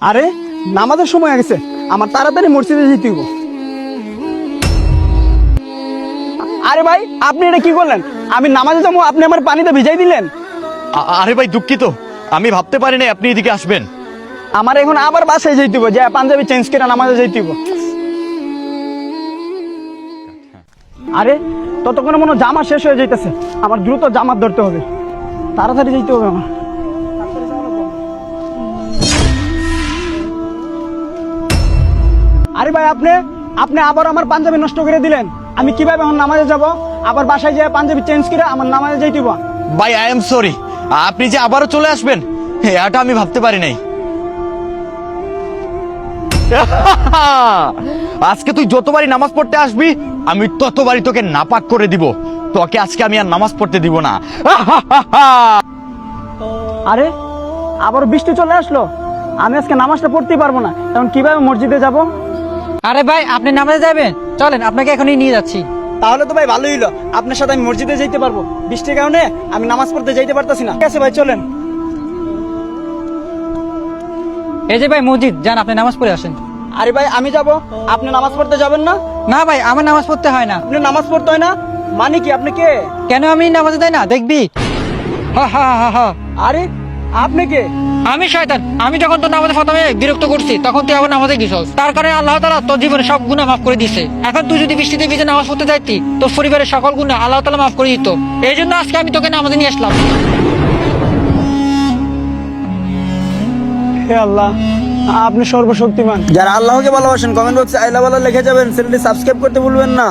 আরে নামাজের সময় হয়ে গেছে, আমার তাড়াতাড়ি মসজিদে যেতে হইব। আরে ভাই আপনি এটা কি করলেন? আমি নামাজে যাবো, আপনি আমার পানিতে ভিজাই দিলেন। আরে ভাই দুঃখিত, আমি ভাবতে পারি নাই আপনি এদিকে আসবেন। আমার এখন আবার বাসায় যেতে হইব, যে পাঞ্জাবি চেঞ্জ করে নামাজে যেতে হইব। আরে ততক্ষণে মনে হয় জামা শেষ হয়ে যাইতেছে, আমার দ্রুত জামা ধরতে হবে, তাড়াতাড়ি যেতে হবে আমার। আরে ভাই আপনি আপনি আবার আমার পাঞ্জাবি নষ্ট করে দিলেন। আমি কিভাবে এখন নামাজে যাব? আবার বাসায় যেয়ে পাঞ্জাবি চেঞ্জ করে আমার নামাজে যাইতে হইব। ভাই আই এম সরি, আপনি যে আবারও চলে আসবেন এটা আমি ভাবতে পারি নাই। আজকে তুই যতবারই নামাজ পড়তে আসবি আমি ততবারই তোকে নাপাক করে দিব। তোকে আজকে আমি আর নামাজ পড়তে দিব না। আরে আবার বৃষ্টি চলে আসলো, আমি আজকে নামাজটা পড়তেই পারবো না, এখন কিভাবে মসজিদে যাব? আরে ভাই আপনি নামাজে যাবেন, চলেন আপনাকে এখনই নিয়ে যাচ্ছি। তাহলে তো ভাই ভালোই হলো, আপনার সাথে আমি মসজিদে যাইতে পারবো। বৃষ্টির কারণে আমি নামাজ পড়তে যাইতে পারতাছি না। ঠিক আছে ভাই চলেন। এই যে ভাই মসজিদ, যান আপনি নামাজ পড়ে আসেন। আরে ভাই আমি যাব, আপনি নামাজ পড়তে যাবেন না? না ভাই আমার নামাজ পড়তে হয় না। আপনি নামাজ পড়তে হয় না মানে কি? আপনি কে? কেন আমি নামাজে যাই না দেখবি? হা হা হা হা। আরে আপনি কে? আমি শয়তান, আমি যখন তোর নামাজে প্রথমে বিরক্ত করছি তখন তুই আবার নামাজে গেছস, তার কারণে আল্লাহ তাআলা তোর জীবনে সব গুনাহ মাফ করে দিয়েছে। এখন তুই যদি বৃষ্টিতে ভিজে নামাজ পড়তে যাইতি তোর পরিবারের সকল গুনাহ আল্লাহ তাআলা মাফ করে দিত। এই জন্য আজকে আমি তোকে নামাজে নিয়ে আসলাম। হে আল্লাহ, আপনি সর্বশক্তিমান। যারা আল্লাহকে ভালোবাসেন কমেন্ট বক্সে আই লাভ আল্লাহ লিখে যাবেন। চ্যানেলটি সাবস্ক্রাইব করতে ভুলবেন না।